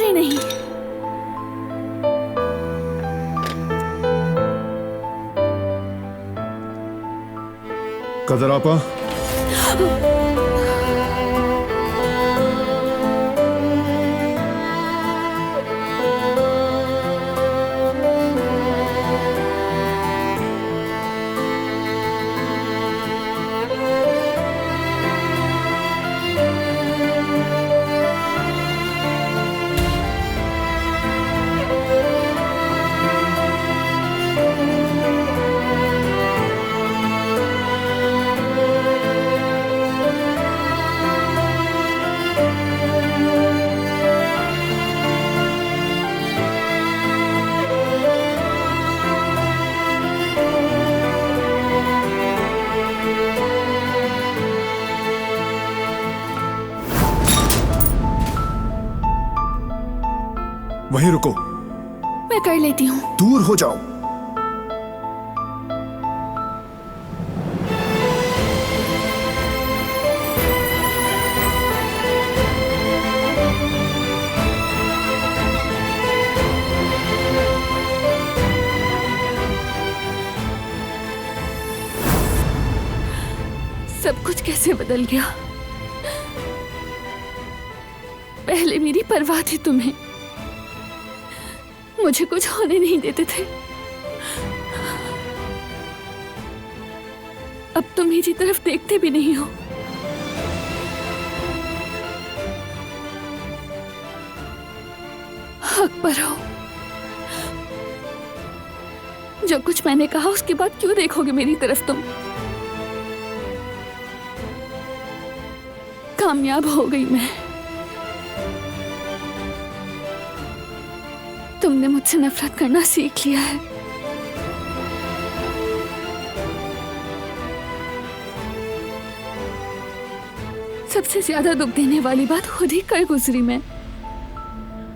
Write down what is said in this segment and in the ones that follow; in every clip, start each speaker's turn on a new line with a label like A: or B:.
A: अरे नहीं,
B: कदर आपा, वहीं रुको।
A: मैं कर लेती हूँ।
B: दूर हो जाओ।
A: सब कुछ कैसे बदल गया। पहले मेरी परवाह थी तुम्हें, मुझे कुछ होने नहीं देते थे। अब तुम मेरी तरफ देखते भी नहीं हो। हक पर हो। जो कुछ मैंने कहा उसके बाद क्यों देखोगे मेरी तरफ तुम। कामयाब हो गई मैं। तुमने मुझसे नफरत करना सीख लिया है। सबसे ज्यादा दुख देने वाली बात खुद ही कर गुजरी मैं।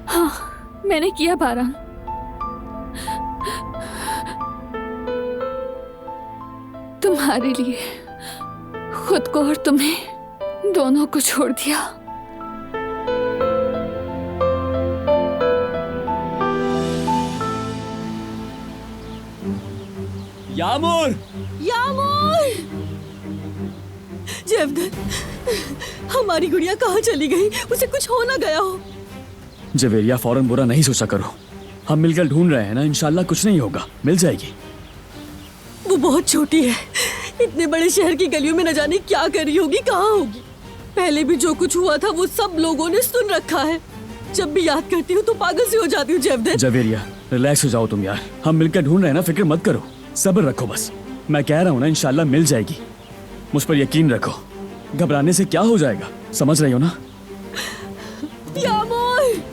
A: हाँ, मैंने किया बारां। तुम्हारे लिए खुद को और तुम्हें दोनों को छोड़ दिया।
C: यामूर!
D: यामूर! जेवदत्त, हमारी गुड़िया कहाँ चली गई? उसे कुछ हो ना गया हो।
C: जवेरिया, फौरन बुरा नहीं सोचा करो। हम मिलकर ढूंढ रहे हैं ना, इंशाल्लाह कुछ नहीं होगा, मिल जाएगी।
D: वो बहुत छोटी है, इतने बड़े शहर की गलियों में न जाने क्या कर रही होगी, कहाँ होगी। पहले भी जो कुछ हुआ था वो सब लोगों ने सुन रखा है। जब भी याद करती हूँ तो पागल सी हो जाती हूँ। जेवदत्त,
C: जवेरिया, रिलैक्स हो जाओ तुम यार। हम मिलकर ढूंढ रहे हैं ना, फिक्र मत करो, सब्र रखो बस। मैं कह रहा हूँ ना, इंशाल्लाह मिल जाएगी। मुझ पर यकीन रखो, घबराने से क्या हो जाएगा, समझ रही हो ना?
D: यामूर!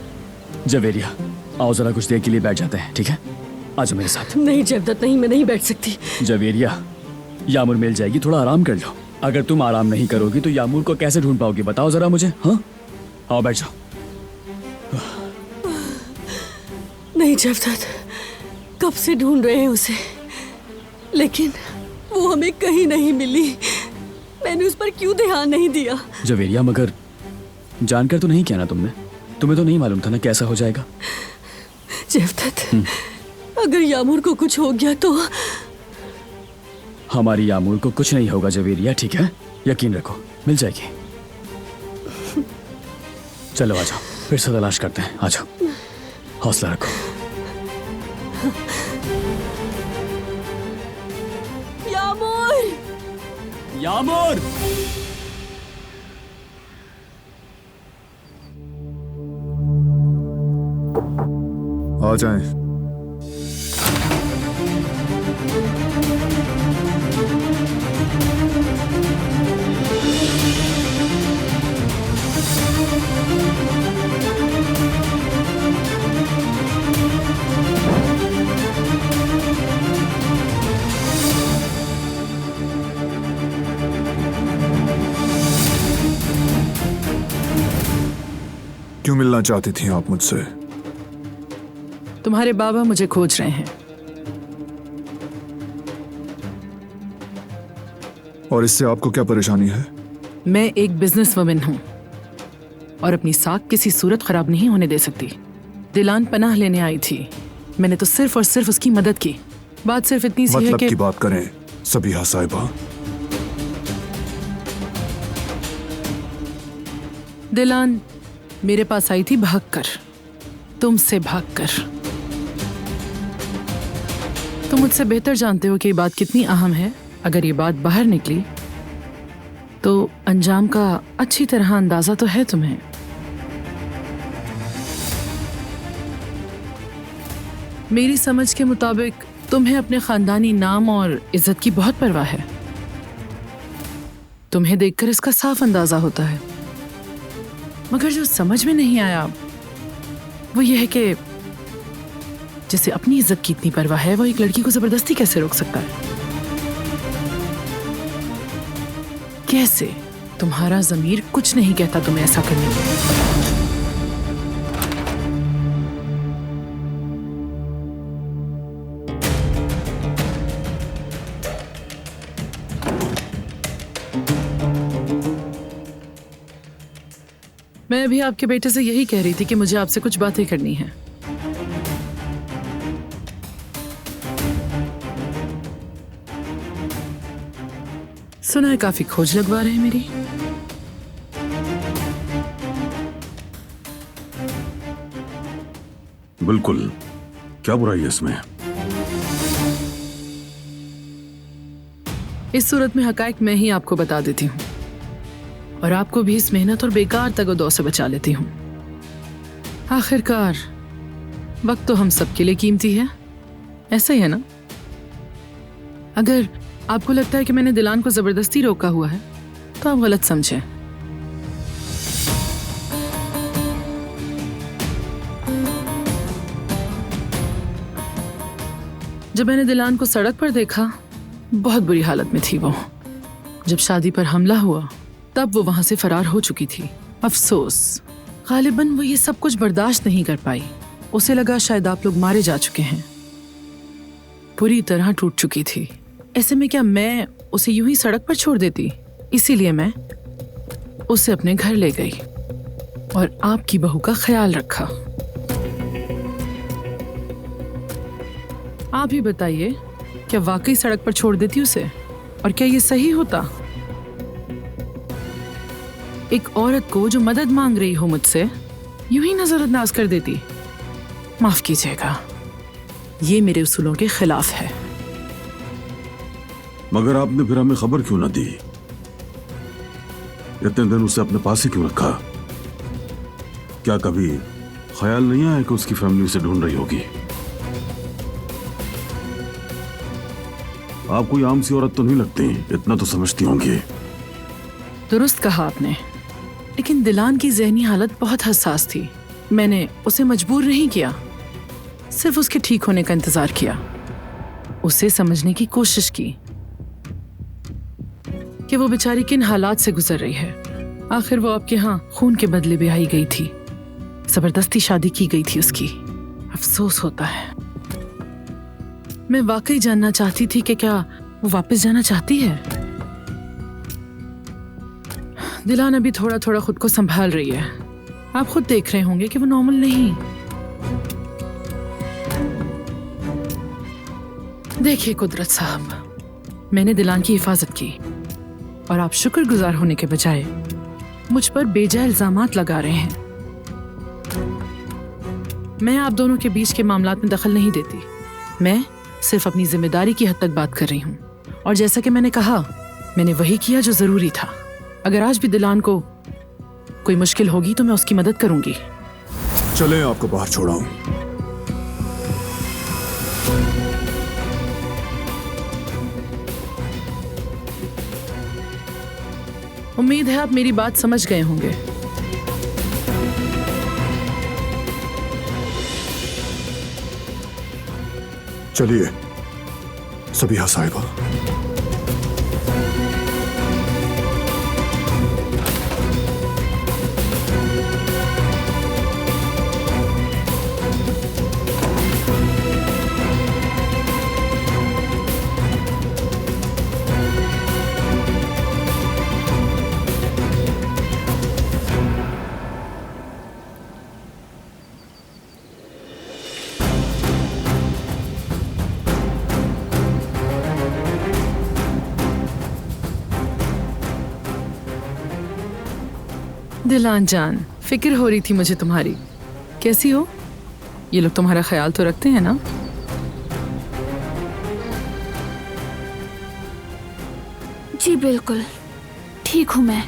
C: जवेरिया, आओ जरा कुछ देर के लिए बैठ जाते हैं, ठीक है? आजो मेरे साथ।
D: नहीं जेवदत्त, नहीं, मैं नहीं बैठ सकती।
C: जवेरिया, यामूर मिल जाएगी, थोड़ा आराम कर लो। अगर तुम आराम नहीं करोगी तो यामूर को कैसे ढूंढ पाओगी, बताओ जरा मुझे। हाँ, आओ बैठ जाओ।
D: नहीं जेवदत्त, कब से ढूंढ रहे हैं उसे, लेकिन वो हमें कहीं नहीं मिली। मैंने उस पर क्यों ध्यान नहीं दिया?
C: जवेरिया, मगर जानकर तो नहीं किया ना तुमने? तुम्हें तो नहीं मालूम था ना कैसा हो जाएगा?
D: जेवदत्त, अगर यामूर को कुछ हो गया तो?
C: हमारी यामूर को कुछ नहीं होगा जवेरिया, ठीक है? यकीन रखो, मिल जाएगी। चलो आ जाओ, फिर से तलाश करते हैं। आ जाओ, हौसला रखो।
D: यामूर!
C: यामूर!
B: आ जाएं। क्यों मिलना चाहती थी आप मुझसे?
E: तुम्हारे बाबा मुझे खोज रहे हैं।
B: और इससे आपको क्या परेशानी है?
E: मैं एक बिजनेस वुमेन हूँ। और अपनी साख किसी सूरत खराब नहीं होने दे सकती। दिलान पनाह लेने आई थी, मैंने तो सिर्फ और सिर्फ उसकी मदद की। बात सिर्फ इतनी सी है
B: मतलब
E: कि
B: की बात करें सबीहा साहिबा।
E: दिलान मेरे पास आई थी भागकर, तुमसे भागकर। तुम मुझसे बेहतर जानते हो कि ये बात कितनी अहम है। अगर ये बात बाहर निकली तो अंजाम का अच्छी तरह अंदाजा तो है तुम्हें। मेरी समझ के मुताबिक तुम्हें अपने खानदानी नाम और इज्जत की बहुत परवाह है। तुम्हें देखकर इसका साफ अंदाजा होता है। मगर जो समझ में नहीं आया वो ये है कि जिसे अपनी इज्जत की इतनी परवाह है वो एक लड़की को जबरदस्ती कैसे रोक सकता है? कैसे? तुम्हारा ज़मीर कुछ नहीं कहता तुम्हें ऐसा करने को। मैं अभी आपके बेटे से यही कह रही थी कि मुझे आपसे कुछ बातें करनी है। सुना है काफी खोज लगवा रहे हैं मेरी।
F: बिल्कुल, क्या बुराई है इसमें?
E: इस सूरत में हकायक मैं ही आपको बता देती हूँ और आपको भी इस मेहनत और बेकार तगदो से बचा लेती हूँ। आखिरकार वक्त तो हम सबके लिए कीमती है, ऐसा ही है ना? अगर आपको लगता है कि मैंने दिलान को जबरदस्ती रोका हुआ है तो आप गलत समझे। जब मैंने दिलान को सड़क पर देखा, बहुत बुरी हालत में थी वो। जब शादी पर हमला हुआ तब वो वहां से फरार हो चुकी थी। अफसोस, गालिबन वो ये सब कुछ बर्दाश्त नहीं कर पाई। उसे लगा शायद आप लोग मारे जा चुके हैं। पूरी तरह टूट चुकी थी। ऐसे में क्या मैं उसे यूं ही सड़क पर छोड़ देती? इसीलिए मैं उसे अपने घर ले गई और आपकी बहू का ख्याल रखा। आप ही बताइए, क्या वाकई सड़क पर छोड़ देती उसे? और क्या ये सही होता? एक औरत को जो मदद मांग रही हो मुझसे यूं ही नजरअंदाज कर देती? माफ कीजिएगा, ये मेरे उसूलों के खिलाफ है।
F: मगर आपने फिर हमें खबर क्यों न दी? इतने दिन उसे अपने पास ही क्यों रखा? क्या कभी ख्याल नहीं आया कि उसकी फैमिली उसे ढूंढ रही होगी? आप कोई आम सी औरत तो नहीं लगती, इतना तो समझती होंगी।
E: दुरुस्त कहा आपने, लेकिन दिलान की ज़हनी हालत बहुत हसास थी। मैंने उसे मजबूर नहीं किया, सिर्फ उसके ठीक होने का इंतजार किया। उसे समझने की कोशिश की कि वो बेचारी किन हालात से गुजर रही है। आखिर वो आपके यहाँ खून के बदले भी आई गई थी, जबरदस्ती शादी की गई थी उसकी। अफसोस होता है। मैं वाकई जानना चाहती थी कि क्या वो वापस जाना चाहती है। दिलान अभी थोड़ा थोड़ा खुद को संभाल रही है। आप खुद देख रहे होंगे कि वो नॉर्मल नहीं। देखिए कुदरत साहब, मैंने दिलान की हिफाजत की और आप शुक्रगुजार होने के बजाय मुझ पर बेजा इल्जामात लगा रहे हैं। मैं आप दोनों के बीच के मामलात में दखल नहीं देती। मैं सिर्फ अपनी जिम्मेदारी की हद तक बात कर रही हूँ और जैसा कि मैंने कहा, मैंने वही किया जो जरूरी था। अगर आज भी दिलान को कोई मुश्किल होगी तो मैं उसकी मदद करूंगी।
B: चलें, आपको बाहर छोड़ाऊं।
E: उम्मीद है आप मेरी बात समझ गए होंगे।
B: चलिए सबीहा साहिबा।
E: दिलान जान, फिक्र हो रही थी मुझे तुम्हारी। कैसी हो? ये लोग तुम्हारा ख्याल तो रखते हैं ना?
A: जी बिल्कुल, ठीक हूँ मैं।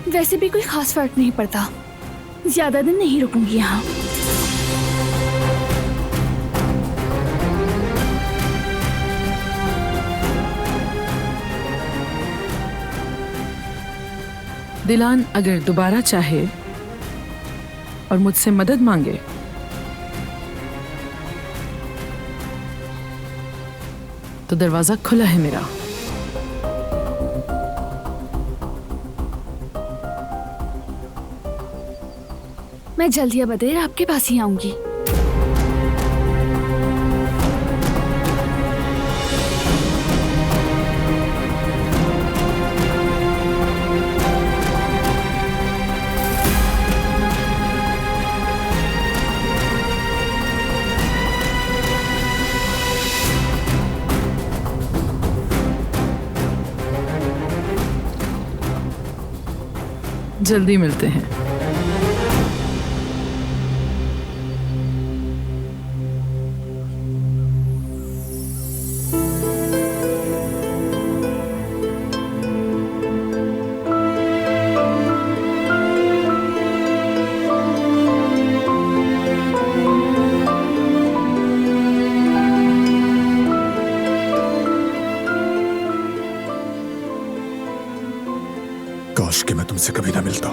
A: वैसे भी कोई खास फर्क नहीं पड़ता। ज्यादा दिन नहीं रुकूंगी यहाँ।
E: दिलान अगर दोबारा चाहे और मुझसे मदद मांगे तो दरवाजा खुला है मेरा।
A: मैं जल्द या बदेर आपके पास ही आऊंगी।
E: जल्दी मिलते हैं।
B: काश कि मैं तुमसे कभी ना मिलता।